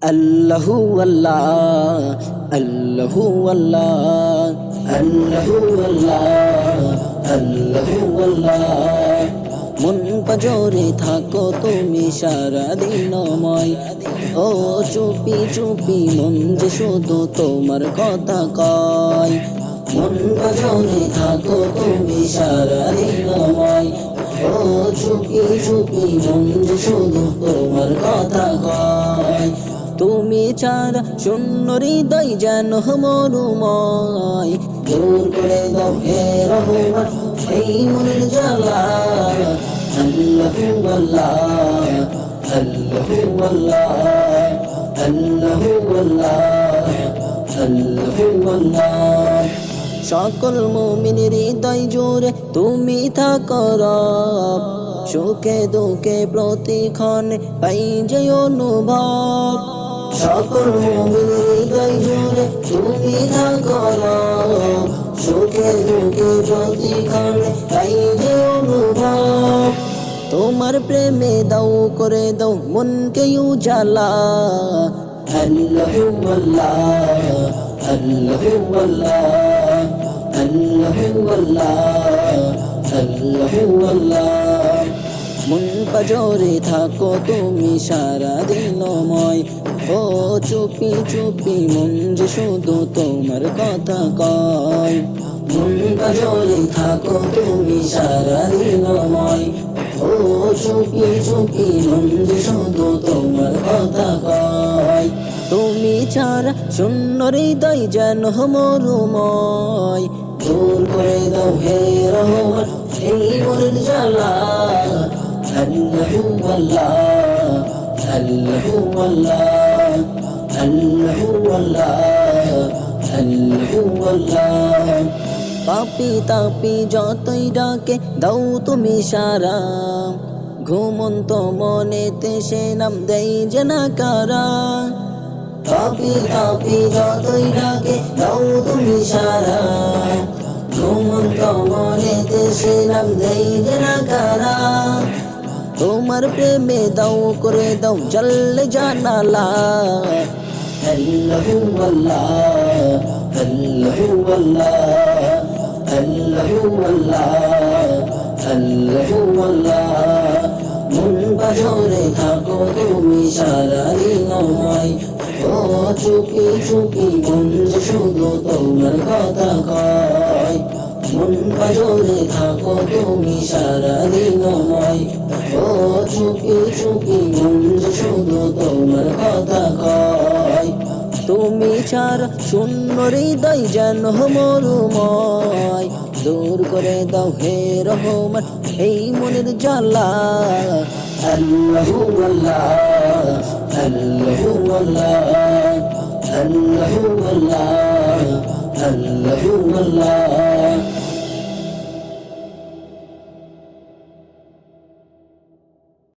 আল্লাহু আল্লাহ, আল্লাহু আল্লাহ, আল্লাহু আল্লাহ, আল্লাহু আল্লাহ। মন পাজরে থাকো তুমি সারা দিনময়, ও চুপি চুপি মন যে শুধু তোমার কথা কয়। মন পাজরে থাকো তুমি সারা দিনময়, ও চুপি চুপি মন যে শুধু তোমার কথা কয়। তুমি ছাড়া শূন্য হৃদয় যেন মরুময়, দূর করে দাও হে রহমান এই মনের জ্বালা। আল্লাহু আল্লাহ, আল্লাহু আল্লাহ, আল্লাহু আল্লাহ, আল্লাহু আল্লাহ। সকল মুমিনের হৃদয় জুড়ে তুমি থাকো রব, সুখে দুঃখে প্রতিক্ষণে পাই যে অনুভব। সকল মুমিনের হৃদয় জুড়ে তুমি থাকো রব, সুখে দুঃখে প্রতিক্ষণে পাই যে অনুভব। তোমার প্রেমে দাও করে দাও মনকে উজালা। আল্লাহু আল্লাহ, আল্লাহু আল্লাহ, আল্লাহু আল্লাহ, আল্লাহু আল্লাহ। মন পাজরে থাকো তুমি সারা দিনময়, ও চুপি চুপি মন যে শুধু তোমার কথা কয়। মন পাজরে থাকো তুমি সারা দিনময়, ও চুপি চুপি মন যে শুধু তোমার কথা কয়। তুমি ছাড়া শূন্য হৃদয় যেন মরুময়, দূর করে দাও হে রহমান এই মনের জ্বালা। আল্লাহু আল্লাহ, আল্লাহু আল্লাহ, আল্লাহু আল্লাহ, আল্লাহু আল্লাহ। পাপি তাপি যতই ডাকে দাও তুমি সারা, ঘুমন্ত মনেতে সে নাম দেই যে না কারা। পাপি তাপি যতই ডাকে দাও তুমি সারা, ঘুমন্ত মনেতে সে নাম দেই যে না কারা। তোমার প্রেমে দাও করে দাও জল্লে জানালা। আল্লাহু আল্লাহ, আল্লাহু আল্লাহ, আল্লাহু আল্লাহ, আল্লাহু আল্লাহ। মন পাজরে থাকো তুমি সারা দিনময়, ও চুপি চুপি মন যে শুধু তোমার কথা কয়। মন পাজরে থাকো তুমি সারা দিনময়, ও চুপি চুপি মন যে শুধু তোমার কথা কয়। তুমি ছাড়া শূন্য হৃদয় যেন মরুময়, দূর করে দাও হে রহমান এই মনের জ্বালা। আল্লাহু আল্লাহ, আল্লাহু আল্লাহ, আল্লাহু আল্লাহ, আল্লাহু আল্লাহ।